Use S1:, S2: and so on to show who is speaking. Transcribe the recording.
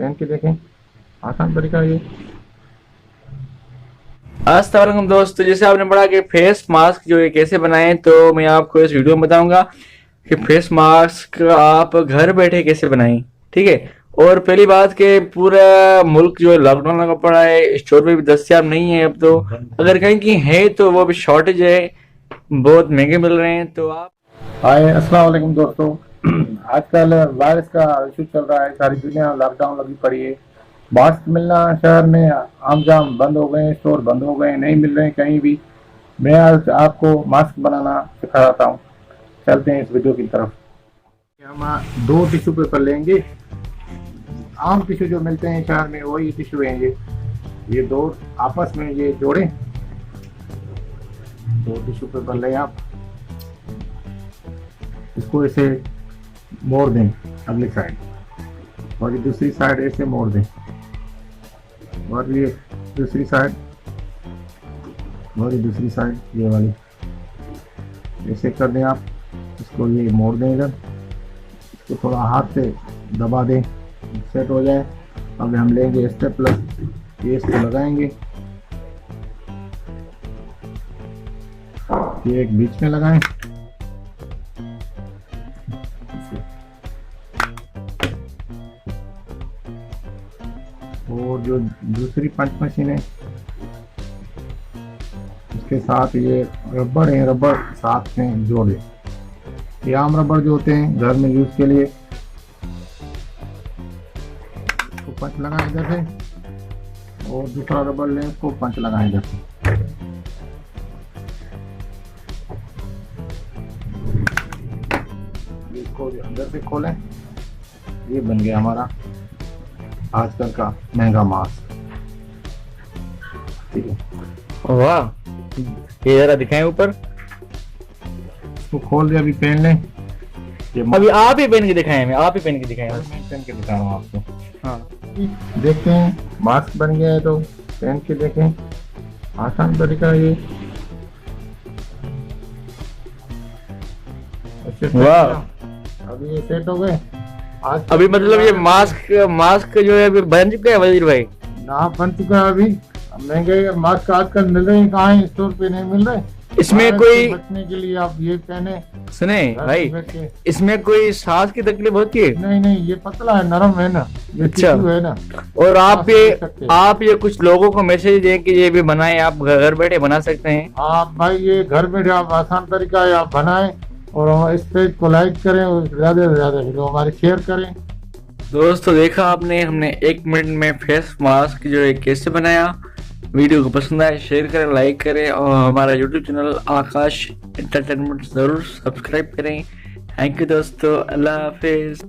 S1: पहन के देखें, आसान तरीका है ये।
S2: अस्सलाम वालेकुम दोस्तों, जैसे आपने पढ़ा कि फेस मास्क जो है कैसे बनाएं, तो मैं आपको इस वीडियो में बताऊंगा कि फेस मास्क आप घर बैठे कैसे बनाएं। ठीक है। और पहली बात कि पूरा मुल्क जो है लॉकडाउन लगा पड़ा है, स्टोर पे भी दस्तियाब नहीं है अब तो, अगर कहीं की है तो वो भी शॉर्टेज है, बहुत महंगे मिल रहे हैं। तो आप
S1: हाय, अस्सलाम वालेकुम दोस्तों। आजकल वायरस का इशू चल रहा है, सारी दुनिया लॉकडाउन लगी पड़ी है। मास्क मिलना शहर में आम जाम बंद हो गए, स्टोर बंद हो गए, नहीं मिल रहे हैं कहीं भी। मैं आज आपको मास्क बनाना सिखाता हूँ। चलते हैं इस वीडियो की तरफ। हम 2 टिश्यू पेपर लेंगे। आम टिश्यू जो मिलते हैं शहर में वही टिश्यू हैं ये 2 आपस में ये जोड़ें। 2 टिश्यू पेपर लें आप, इसको ऐसे मोड़ दें अगली साइड, और ये दूसरी साइड ऐसे मोड़ दें, और ये दूसरी साइड, और ये दूसरी साइड ये वाली ऐसे कर दें आप। इसको ये मोड़ दें इधर, इसको थोड़ा हाथ से दबा दें, सेट हो जाए। अब हम लेंगे स्टेपलर, ये इसको लगाएंगे, ये एक बीच में लगाएं, और जो दूसरी पंच मशीन है उसके साथ ये रबड़ है, रबड़ साथ में जोड़ दें। ये आम रबड़ जो होते हैं घर में यूज के लिए, इसको पंच लगाएं इधर से, और दूसरा रबड़ लें, इसको पंच लगाएं इधर से। इसको अंदर से खोलें, ये बन गया हमारा आजकल का महंगा मास्क। ठीक है,
S2: वाह, ये जरा दिखाएं ऊपर।
S1: इसको खोल दे, अभी पहन लें। ये
S2: अभी आप ही पहन के दिखाएं, मैं आप ही पहन के दिखाएं।
S1: मैं पहन के दिखा रहा हूँ आपको।
S2: हाँ,
S1: देखते हैं मास्क बन गया है तो पहन के देखें, आसान तरीका है ये।
S2: वाह,
S1: अभी ये सेट हो गए। आज
S2: अभी मतलब ये मास्क जो है अभी बन चुका है वजीर भाई।
S1: ना बन चुका है अभी। महंगे मास्क आजकल मिल रहे हैं, कहाँ है, स्टोर पे नहीं मिल रहे।
S2: इसमें
S1: वायरस
S2: कोई
S1: से बचने के लिए आप ये पहने।
S2: सुने
S1: घर
S2: भाई,
S1: में बैठ के।
S2: इसमें कोई सांस की तकलीफ होती है?
S1: नहीं नहीं, ये पतला है, नरम है ना, ये
S2: अच्छा।
S1: टिश्यू है ना।
S2: और
S1: सकते हैं।
S2: आप ये कुछ लोगों को मैसेज दें कि ये भी बनाएं, आप घर बैठे बना सकते हैं।
S1: आप भाई ये घर बैठे आप आसान तरीका है, आप बनाएं, और इस पेज को लाइक करें, और ज्यादा से ज्यादा वीडियो हमारे शेयर करें।
S2: दोस्तों देखा आपने, हमने 1 मिनट में फेस मास्क जो है कैसे बनाया। वीडियो को पसंद आए शेयर करें, लाइक करें, और हमारा यूट्यूब चैनल आकाश एंटरटेनमेंट जरूर सब्सक्राइब करें। थैंक यू दोस्तों, अल्लाह हाफिज।